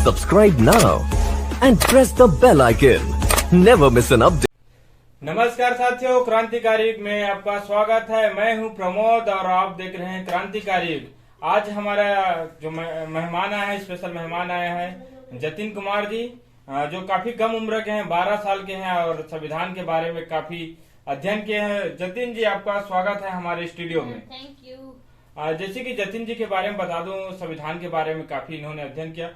Subscribe now and press the bell icon. Never miss an update. नमस्कार साथियों, क्रांतिकारी युग में आपका स्वागत है। मैं हूं प्रमोद और आप देख रहे हैं क्रांतिकारी युग। आज हमारा जो मेहमान आया है, स्पेशल मेहमान आया है जतिन कुमार जी, जो काफी कम उम्र के हैं, 12 साल के हैं और संविधान के बारे में काफी अध्ययन किए हैं। जतिन जी, आपका स्वागत है हमारे स्टूडियो में। Thank you. जैसे कि जतिन जी के बारे में बता दूं, संविधान के बारे में काफी इन्होंने अध्ययन किया।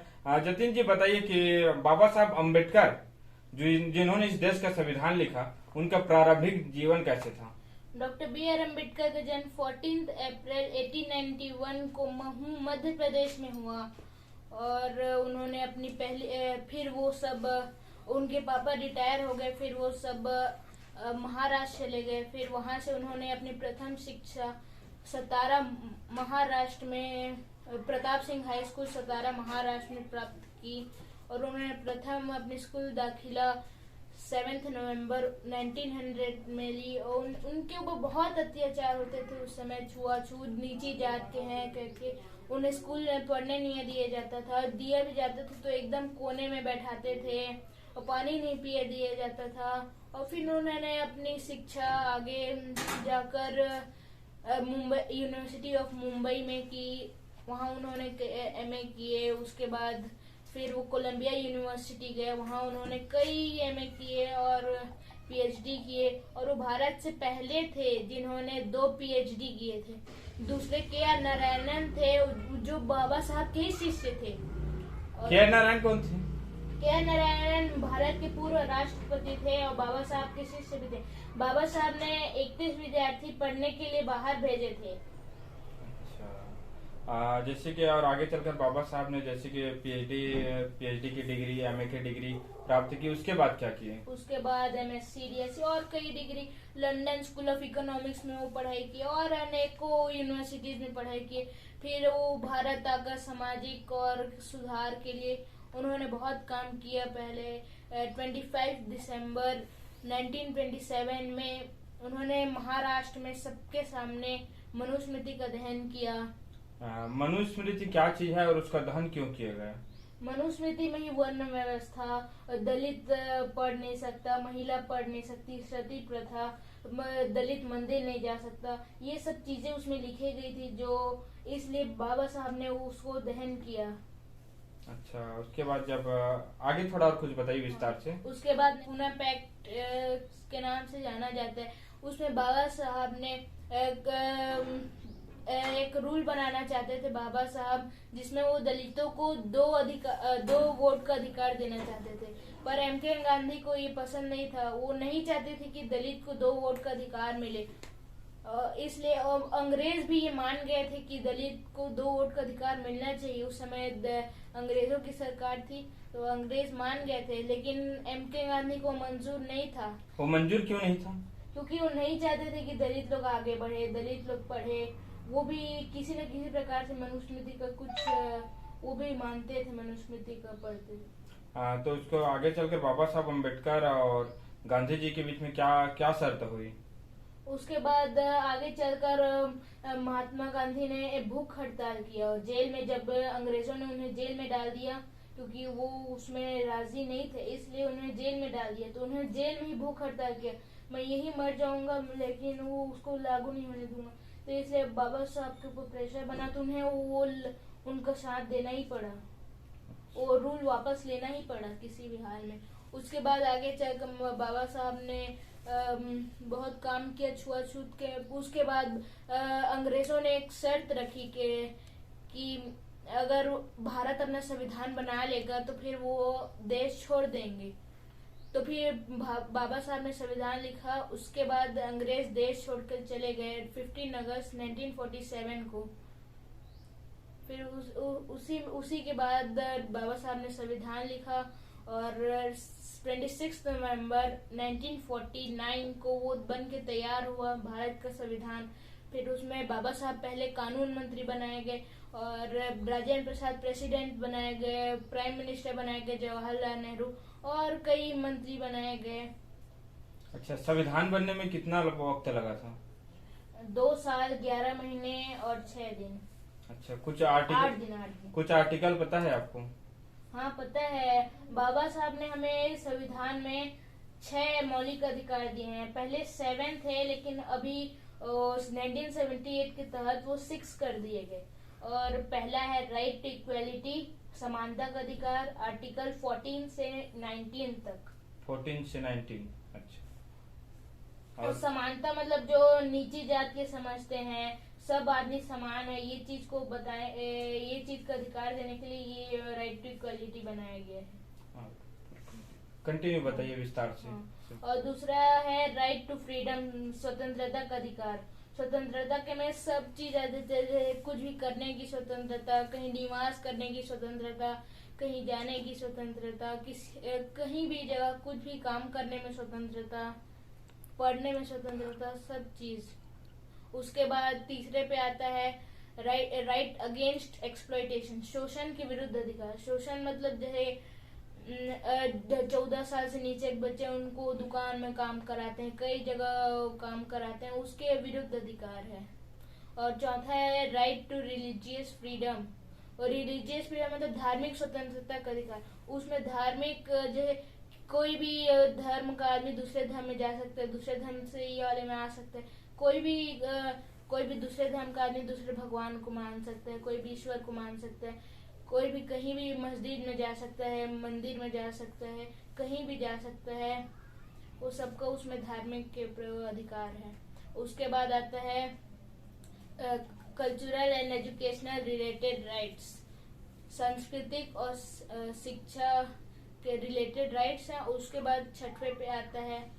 जतिन जी बताइए कि बाबा साहब अम्बेडकर जिन्होंने इस देश का संविधान लिखा, उनका प्रारंभिक जीवन कैसे था? डॉक्टर बी आर अम्बेडकर का जन्म 14 अप्रैल 1891 को महू मध्य प्रदेश में हुआ और उन्होंने अपनी पहली फिर वो सब उनके पापा रिटायर हो गए, फिर वो सब महाराष्ट्र चले गए। फिर वहां से उन्होंने अपनी प्रथम शिक्षा सतारा महाराष्ट्र में प्रताप सिंह हाई स्कूल सतारा महाराष्ट्र में प्राप्त की और उन्होंने प्रथम अपनी स्कूल दाखिला 7 नवंबर 1900 में ली। और उनके ऊपर बहुत अत्याचार होते थे उस समय, छुआछूत, नीची जात के हैं करके उन्हें स्कूल में पढ़ने नहीं दिया जाता था। दिया भी जाता था तो एकदम कोने में बैठाते थे और पानी नहीं पिए दिया जाता था। और फिर उन्होंने अपनी शिक्षा आगे जाकर मुंबई यूनिवर्सिटी ऑफ मुंबई में की, वहाँ उन्होंने एमए किए। उसके बाद फिर वो कोलंबिया यूनिवर्सिटी गए, वहाँ उन्होंने कई एमए किए और पीएचडी किए। और वो भारत से पहले थे जिन्होंने 2 पीएचडी किए थे। दूसरे के आर नारायणन थे जो बाबा साहब के ही शिष्य थे। के आर नारायण कौन थे? के आर नारायणन भारत के पूर्व राष्ट्रपति थे और बाबा साहब के शिष्य भी थे। बाबा साहब ने 31 विद्यार्थी पढ़ने के लिए बाहर भेजे थे। जैसे कि और आगे चलकर बाबा साहब ने जैसे कि पीएचडी की डिग्री, एमए की डिग्री प्राप्त की, उसके बाद क्या किए? उसके बाद एमएससी, डीएससी और कई degree, London school of economics में वो पढ़ाई की और अनेकों यूनिवर्सिटीज में पढ़ाई की। फिर वो भारत आकर सामाजिक और सुधार के लिए उन्होंने बहुत काम किया। पहले 25 दिसंबर 1927 में उन्होंने महाराष्ट्र में सबके सामने मनुस्मृति का दहन किया। मनुस्मृति क्या चीज है और उसका दहन क्यों किया गया? मनुस्मृति में ही वर्ण व्यवस्था, दलित पढ़ नहीं सकता, महिला पढ़ नहीं सकती, सती प्रथा, दलित मंदिर नहीं जा सकता, ये सब चीजें उसमें लिखी गई थी, जो इसलिए बाबा साहब ने उसको दहन किया। अच्छा, उसके बाद जब आगे थोड़ा और कुछ बताइए विस्तार से। उसके बाद पुणे पैक्ट के नाम से जाना जाता है। उसमें बाबा साहब ने एक रूल बनाना चाहते थे बाबा साहब, जिसमें वो दलितों को 2 वोट का अधिकार देना चाहते थे। पर एमके गांधी को ये पसंद नहीं था, वो नहीं चाहते थे कि दलित को 2 वोट का अधिकार मिले। इसलिए अंग्रेज भी ये मान गए थे कि दलित को 2 वोट का अधिकार मिलना चाहिए। उस समय अंग्रेजों की सरकार थी तो अंग्रेज मान गए थे, लेकिन एमके गांधी को मंजूर नहीं था। वो मंजूर क्यों नहीं था? क्योंकि वो नहीं चाहते थे कि दलित लोग आगे बढ़े, दलित लोग पढ़े। वो भी किसी न किसी प्रकार से मनुस्मृति का कुछ वो भी मानते थे, मनुस्मृति का पढ़ते थे। तो उसको आगे चलकर बाबा साहब अम्बेडकर और गांधी जी के बीच में क्या शर्त हुई? उसके बाद आगे चलकर महात्मा गांधी ने भूख हड़ताल किया। जेल में जब अंग्रेजों ने उन्हें जेल में डाल दिया, क्योंकि वो उसमें राजी नहीं थे, इसलिए उन्हें जेल में डाल दिया। तो उन्हें जेल में ही भूख हड़ताल किया, मैं यही मर जाऊंगा लेकिन वो उसको लागू नहीं होने दूंगा। तो इसलिए बाबा साहब के ऊपर प्रेशर बना तो उन्हें वो उनका साथ देना ही पड़ा, वो रूल वापस लेना ही पड़ा किसी भी हाल में। उसके बाद आगे चलकर बाबा साहब ने बहुत काम किया छुआछूत के। उसके बाद अंग्रेजों ने एक शर्त रखी कि अगर भारत अपना संविधान बना लेगा तो फिर वो देश छोड़ देंगे। तो फिर बाबा साहब ने संविधान लिखा। उसके बाद अंग्रेज देश छोड़कर चले गए 15 अगस्त 1947 को। फिर उसी के बाद बाबा साहब ने संविधान लिखा और 26 नवंबर 1949 को वो बन के तैयार हुआ भारत का संविधान। फिर उसमें बाबा साहब पहले कानून मंत्री बनाए गए और राजेंद्र प्रसाद प्रेसिडेंट बनाए गए, प्राइम मिनिस्टर बनाए गए जवाहरलाल नेहरू, और कई मंत्री बनाए गए। अच्छा, संविधान बनने में कितना वक्त लगा था? 2 साल 11 महीने और 6 दिन। अच्छा, 8 दिन। कुछ आर्टिकल पता है आपको? हाँ पता है, बाबा साहब ने हमें संविधान में 6 मौलिक अधिकार दिए हैं। पहले 7 थे, लेकिन अभी 1978 के तहत वो 6 कर दिए गए। और पहला है राइट टू इक्वेलिटी, समानता का अधिकार, आर्टिकल 14 से 19 तक। 14 से 19, अच्छा। और समानता मतलब जो नीची जात के समझते हैं सब आदमी समान है, ये चीज को बताए, ये चीज का अधिकार देने के लिए ये राइट टू इक्वालिटी बनाया गया है। कंटिन्यू बताइए विस्तार से। और दूसरा है राइट टू फ्रीडम, स्वतंत्रता का अधिकार। स्वतंत्रता के में सब चीज आ जाते हैं, कुछ भी करने की स्वतंत्रता, कहीं निवास करने की स्वतंत्रता, कहीं जाने की स्वतंत्रता, कहीं भी जगह कुछ भी काम करने में स्वतंत्रता, पढ़ने में स्वतंत्रता, सब चीज। उसके बाद तीसरे पे आता है राइट अगेंस्ट एक्सप्लॉयटेशन, शोषण के विरुद्ध अधिकार। शोषण मतलब जैसे 14 साल से नीचे एक बच्चे उनको दुकान में काम कराते हैं, कई जगह काम कराते हैं, उसके विरुद्ध अधिकार है। और चौथा है राइट टू रिलीजियस फ्रीडम। और रिलीजियस फ्रीडम मतलब धार्मिक स्वतंत्रता का अधिकार। उसमें धार्मिक जो है कोई भी धर्म का आदमी दूसरे धर्म में जा सकता है, दूसरे धर्म से ये वाले में आ सकता है। कोई भी दूसरे धर्म का आदमी दूसरे भगवान को मान सकता है, कोई भी ईश्वर को मान सकता है, कोई भी कहीं भी मस्जिद में जा सकता है, मंदिर में जा सकता है, कहीं भी जा सकता है। वो सबका उसमें धार्मिक के अधिकार है। उसके बाद आता है cultural and educational related rights, सांस्कृतिक और शिक्षा के रिलेटेड राइट्स हैं। उसके बाद छठवें पे आता है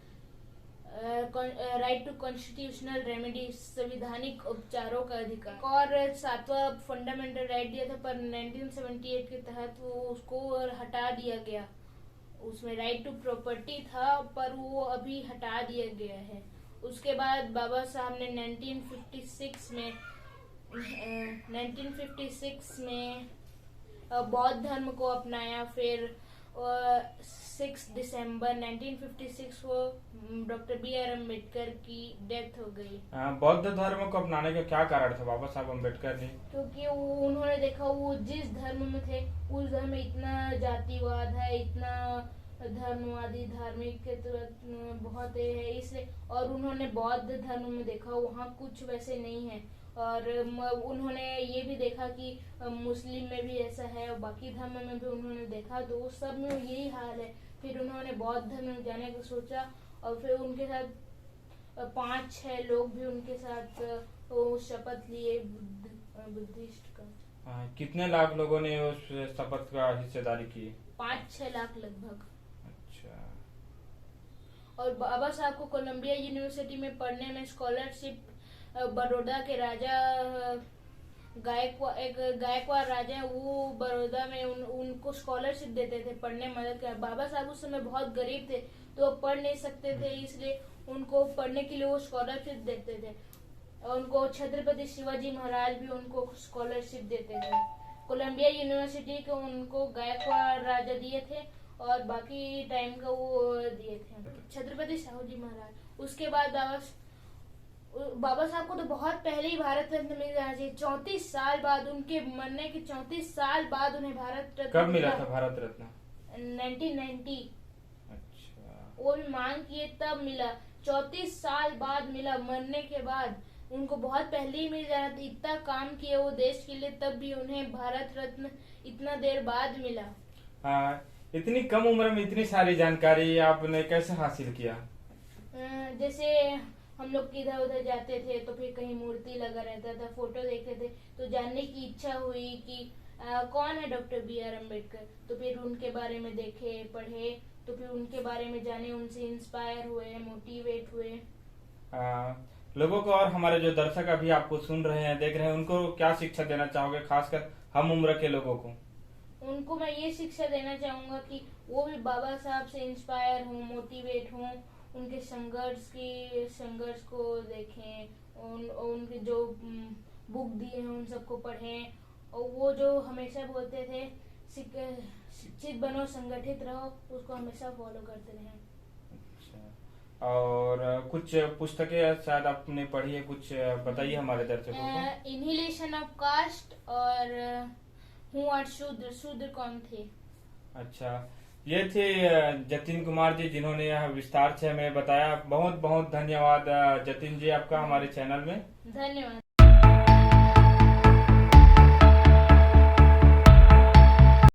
राइट टू कॉन्स्टिट्यूशनल रेमेडी, संविधानिक उपचारों का अधिकार। और 7वां फंडामेंटल राइट दिया था, पर 1978 के तहत वो उसको हटा दिया गया। उसमें राइट टू प्रॉपर्टी था, पर वो अभी हटा दिया गया है। उसके बाद बाबा साहब ने 1956 में बौद्ध धर्म को अपनाया। फिर 6 दिसंबर 1956 को डॉक्टर B.R. अम्बेडकर की डेथ हो गई। बौद्ध धर्म को अपनाने का क्या कारण था बाबा साहब अम्बेडकर ने? क्योंकि उन्होंने देखा वो जिस धर्म में थे उस धर्म में इतना जातिवाद है, इतना धर्मवादी धार्मिक के तरफ बहुत है, इसलिए। और उन्होंने बौद्ध धर्म में देखा वहाँ कुछ वैसे नहीं है। और उन्होंने ये भी देखा कि मुस्लिम में भी ऐसा है और बाकी धर्म में भी उन्होंने देखा, तो सब में यही हाल है। फिर उन्होंने बौद्ध धर्म में जाने का सोचा और फिर उनके साथ 5-6 लोग भी उनके साथ शपथ लिए बुद्धिस्ट का। कितने लाख लोगों ने उस शपथ का हिस्सेदारी की? 5-6 लाख लगभग। अच्छा। और बाबा साहब को कोलंबिया यूनिवर्सिटी में पढ़ने में स्कॉलरशिप बड़ौदा के राजा गायकवाड़ राजा है, वो बड़ौदा में उनको स्कॉलरशिप देते थे पढ़ने में मदद कर। बाबा साहब उस समय बहुत गरीब थे तो वो पढ़ नहीं सकते थे, इसलिए उनको पढ़ने के लिए वो स्कॉलरशिप देते थे। और उनको छत्रपति शिवाजी महाराज भी उनको स्कॉलरशिप देते थे। कोलंबिया यूनिवर्सिटी को उनको गायकवाड़ राजा दिए थे और बाकी टाइम का वो दिए थे छत्रपति शिवाजी महाराज। उसके बाद बाबा साहब को तो बहुत पहले ही भारत रत्न मिल जाना चाहिए। 34 साल बाद, उनके मरने के 34 साल बाद उन्हें भारत रत्न कब मिला था भारत रत्न? 1990। अच्छा। वो भी मांग किए तब मिला, 34 साल बाद मिला, मरने के बाद। उनको बहुत पहले ही मिल जाना था, इतना काम किया वो देश के लिए, तब भी उन्हें भारत रत्न इतना देर बाद मिला। हाँ, इतनी कम उम्र में इतनी सारी जानकारी आपने कैसे हासिल किया? जैसे हम लोग इधर उधर जाते थे तो फिर कहीं मूर्ति लगा रहता था, फोटो देखते थे तो जानने की इच्छा हुई कि कौन है डॉक्टर B.R. अम्बेडकर। तो फिर उनके बारे में देखे, पढ़े, तो फिर उनके बारे में जाने, उनसे इंस्पायर हुए, मोटिवेट हुए। लोगों को और हमारे जो दर्शक अभी आपको सुन रहे हैं, देख रहे हैं, उनको क्या शिक्षा देना चाहोगे, खासकर हम उम्र के लोगों को? उनको मैं ये शिक्षा देना चाहूंगा कि वो भी बाबा साहब से इंस्पायर हों, मोटिवेट हों, उनके संघर्ष को देखें, उनके जो बुक दिए हैं उन सबको पढ़ें। और वो जो हमेशा बोलते थे शिक्षित बनो, संगठित रहो, उसको हमेशा फॉलो करते रहें। अच्छा। और कुछ पुस्तकें शायद आपने पढ़ी है, कुछ बताइए हमारे दर्शकों को। इनहिलेशन ऑफ कास्ट और हूँ आर शूद्र, शूद्र कौन थे। अच्छा, ये थे जतिन कुमार जी, जिन्होंने यह विस्तार से हमें बताया। बहुत बहुत धन्यवाद जतिन जी आपका हमारे चैनल में। धन्यवाद।